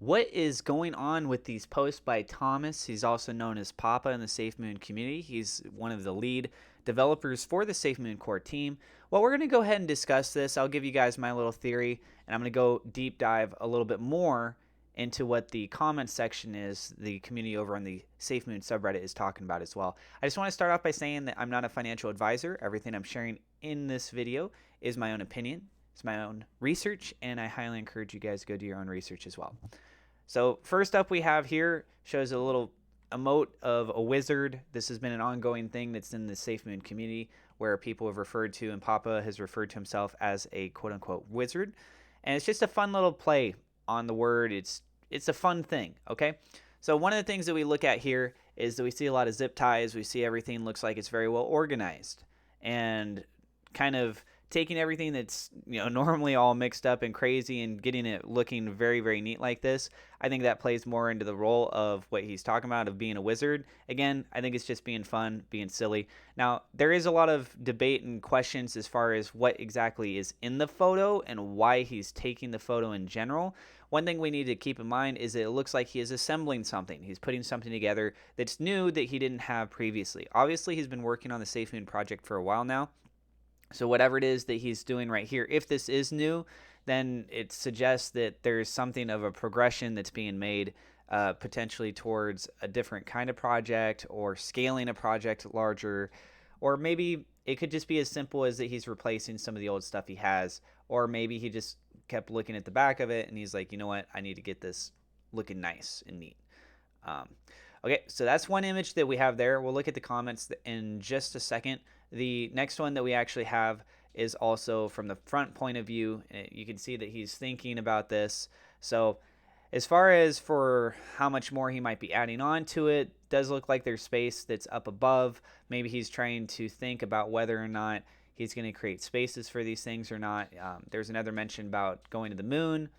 What is going on with these posts by Thomas? He's also known as Papa in the SafeMoon community. He's one of the lead developers for the SafeMoon core team. Well, we're going to go ahead and discuss this. I'll give you guys my little theory, and I'm going to go deep dive a little bit more into what the comment section is, the community over on the SafeMoon subreddit is talking about as well. I just want to start off by saying that I'm not a financial advisor. Everything I'm sharing in this video is my own opinion. It's my own research, and I highly encourage you guys to go do your own research as well. So first up we have here shows a little emote of a wizard. This has been an ongoing thing that's in the SafeMoon community where people have referred to, and Papa has referred to himself as a quote-unquote wizard. And it's just a fun little play on the word. It's a fun thing, okay? So one of the things that we look at here is that we see a lot of zip ties. We see everything looks like it's very well organized and kind of taking everything that's normally all mixed up and crazy and getting it looking very, very neat like this. I think that plays more into the role of what he's talking about of being a wizard. Again, I think it's just being fun, being silly. Now, there is a lot of debate and questions as far as what exactly is in the photo and why he's taking the photo in general. One thing we need to keep in mind is that it looks like he is assembling something. He's putting something together that's new that he didn't have previously. Obviously, he's been working on the SafeMoon project for a while now. So whatever it is that he's doing right here, if this is new, then it suggests that there's something of a progression that's being made potentially towards a different kind of project or scaling a project larger, or maybe it could just be as simple as that he's replacing some of the old stuff he has, or maybe he just kept looking at the back of it and he's like, you know what, I need to get this looking nice and neat. Okay, so that's one image that we have there. We'll look at the comments in just a second. The next one that we actually have is also from the front point of view. You can see that he's thinking about this. So as far as for how much more he might be adding on to it, does look like there's space that's up above. Maybe he's trying to think about whether or not he's going to create spaces for these things or not. There's another mention about going to the moon.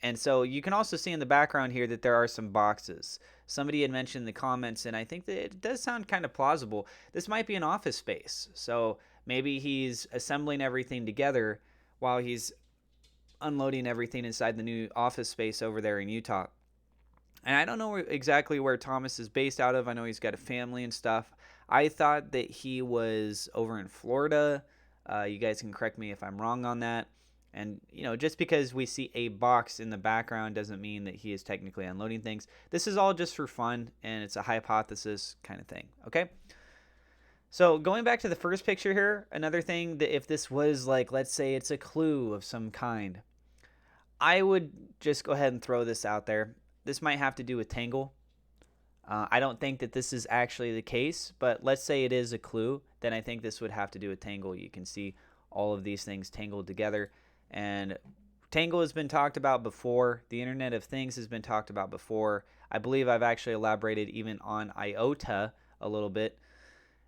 And so you can also see in the background here that there are some boxes. Somebody had mentioned in the comments, and I think that it does sound kind of plausible. This might be an office space. So maybe he's assembling everything together while he's unloading everything inside the new office space over there in Utah. And I don't know exactly where Thomas is based out of. I know he's got a family and stuff. I thought that he was over in Florida. You guys can correct me if I'm wrong on that. And, just because we see a box in the background doesn't mean that he is technically unloading things. This is all just for fun, and it's a hypothesis kind of thing, okay? So going back to the first picture here, another thing that if this was like, let's say it's a clue of some kind, I would just go ahead and throw this out there. This might have to do with Tangle. I don't think that this is actually the case, but let's say it is a clue, then I think this would have to do with Tangle. You can see all of these things tangled together. And Tangle has been talked about before. The Internet of Things has been talked about before. I believe I've actually elaborated even on IOTA a little bit.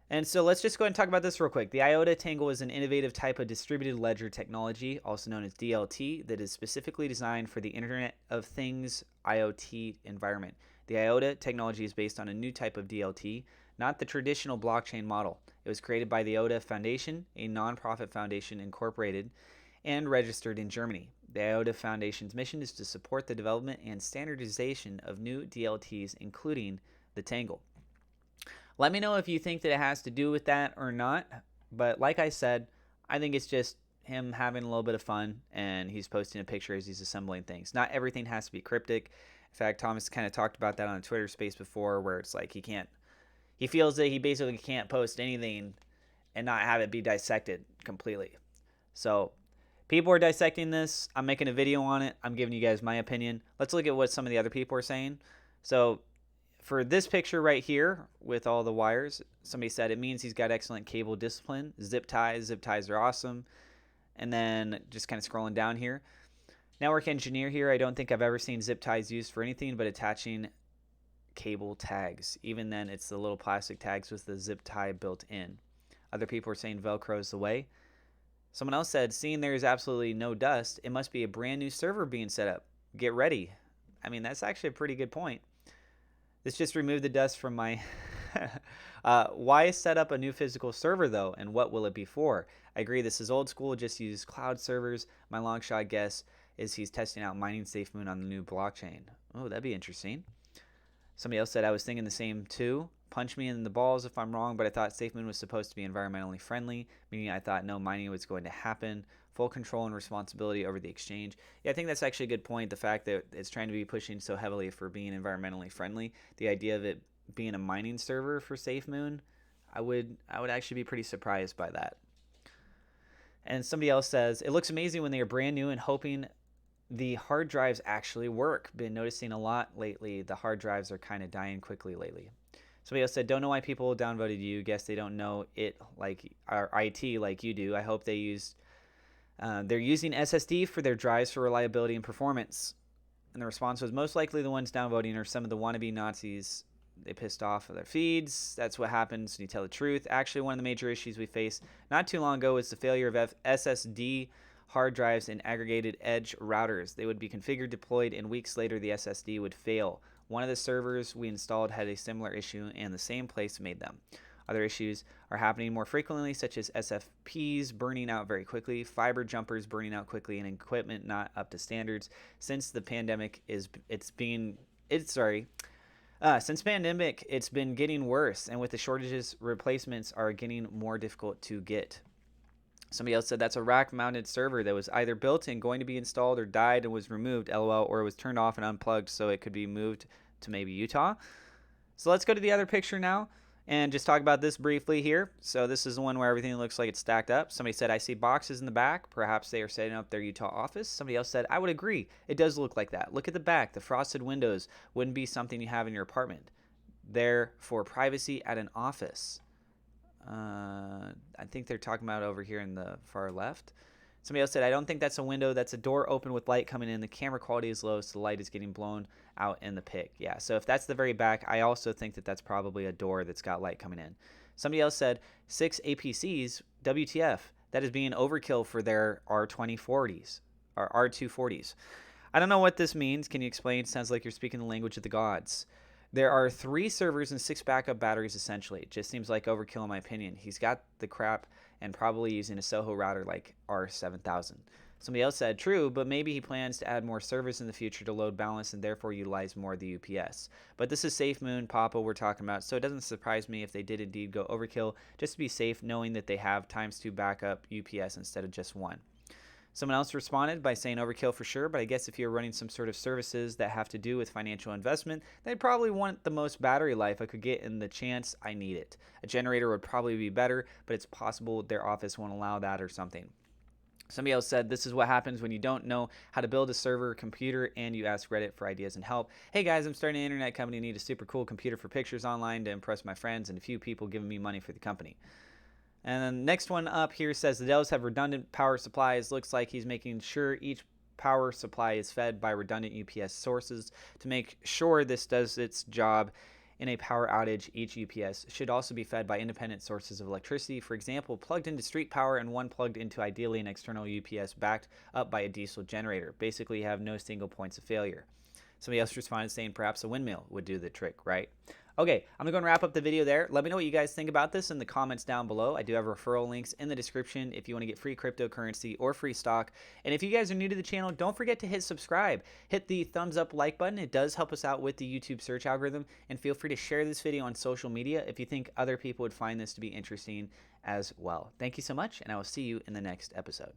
And so let's just go ahead and talk about this real quick. The IOTA Tangle is an innovative type of distributed ledger technology, also known as DLT, that is specifically designed for the Internet of Things IoT environment. The IOTA technology is based on a new type of DLT, not the traditional blockchain model. It was created by the IOTA Foundation, a nonprofit foundation incorporated and registered in Germany. The IOTA Foundation's mission is to support the development and standardization of new DLTs, including the Tangle. Let me know if you think that it has to do with that or not, but like I said, I think it's just him having a little bit of fun, and he's posting a picture as he's assembling things. Not everything has to be cryptic. In fact, Thomas kind of talked about that on a Twitter space before, where it's like he feels that he basically can't post anything and not have it be dissected completely. So people are dissecting this. I'm making a video on it. I'm giving you guys my opinion. Let's look at what some of the other people are saying. So for this picture right here with all the wires, somebody said it means he's got excellent cable discipline. Zip ties are awesome. And then just kind of scrolling down here. Network engineer here. I don't think I've ever seen zip ties used for anything but attaching cable tags. Even then, it's the little plastic tags with the zip tie built in. Other people are saying Velcro is the way. Someone else said, seeing there is absolutely no dust, it must be a brand new server being set up. Get ready. I mean, that's actually a pretty good point. This just removed the dust from my... Why set up a new physical server, though, and what will it be for? I agree, this is old school. Just use cloud servers. My long shot guess is he's testing out mining SafeMoon on the new blockchain. Oh, that'd be interesting. Somebody else said, I was thinking the same too. Punch me in the balls if I'm wrong, but I thought SafeMoon was supposed to be environmentally friendly, meaning I thought no mining was going to happen. Full control and responsibility over the exchange. Yeah, I think that's actually a good point. The fact that it's trying to be pushing so heavily for being environmentally friendly. The idea of it being a mining server for SafeMoon, I would actually be pretty surprised by that. And somebody else says, it looks amazing when they are brand new and hoping the hard drives actually work. Been noticing a lot lately. The hard drives are kind of dying quickly lately. Somebody else said, don't know why people downvoted you. Guess they don't know it like our IT like you do. I hope they're using SSD for their drives for reliability and performance. And the response was, most likely the ones downvoting are some of the wannabe Nazis. They pissed off of their feeds. That's what happens when you tell the truth. Actually, one of the major issues we faced not too long ago was the failure of SSD hard drives and aggregated edge routers. They would be configured, deployed, and weeks later the SSD would fail. One of the servers we installed had a similar issue, and the same place made them. Other issues are happening more frequently, such as SFPs burning out very quickly, fiber jumpers burning out quickly, and equipment not up to standards. Since the pandemic it's been getting worse, and with the shortages, replacements are getting more difficult to get. Somebody else said that's a rack-mounted server that was either built and going to be installed or died and was removed, LOL, or was turned off and unplugged so it could be moved to maybe Utah. So let's go to the other picture now and just talk about this briefly here. So this is the one where everything looks like it's stacked up. Somebody said, I see boxes in the back. Perhaps they are setting up their Utah office. Somebody else said, I would agree. It does look like that. Look at the back. The frosted windows wouldn't be something you have in your apartment. They're for privacy at an office. I think they're talking about over here in the far left. Somebody else said, I don't think that's a window. That's a door open with light coming in. The camera quality is low, so the light is getting blown out in the pic. Yeah, so if that's the very back, I also think that that's probably a door that's got light coming in. Somebody else said, 6 APCs, WTF. That is being overkill for their R240s. I don't know what this means. Can you explain? Sounds like you're speaking the language of the gods. There are 3 servers and 6 backup batteries, essentially. It just seems like overkill in my opinion. He's got the crap and probably using a Soho router like R7000. Somebody else said, true, but maybe he plans to add more servers in the future to load balance and therefore utilize more of the UPS. But this is SafeMoon, Papa we're talking about, so it doesn't surprise me if they did indeed go overkill, just to be safe, knowing that they have ×2 backup UPS instead of just 1. Someone else responded by saying overkill for sure, but I guess if you're running some sort of services that have to do with financial investment, they'd probably want the most battery life I could get in the chance I need it. A generator would probably be better, but it's possible their office won't allow that or something. Somebody else said, this is what happens when you don't know how to build a server or computer and you ask Reddit for ideas and help. Hey guys, I'm starting an internet company, need a super cool computer for pictures online to impress my friends and a few people giving me money for the company. And then the next one up here says the Dells have redundant power supplies. Looks like he's making sure each power supply is fed by redundant UPS sources to make sure this does its job. In a power outage, each UPS should also be fed by independent sources of electricity. For example, plugged into street power and one plugged into ideally an external UPS backed up by a diesel generator. Basically, you have no single points of failure. Somebody else responded saying perhaps a windmill would do the trick, right? Okay, I'm going to go and wrap up the video there. Let me know what you guys think about this in the comments down below. I do have referral links in the description if you want to get free cryptocurrency or free stock. And if you guys are new to the channel, don't forget to hit subscribe. Hit the thumbs up like button. It does help us out with the YouTube search algorithm. And feel free to share this video on social media if you think other people would find this to be interesting as well. Thank you so much, and I will see you in the next episode.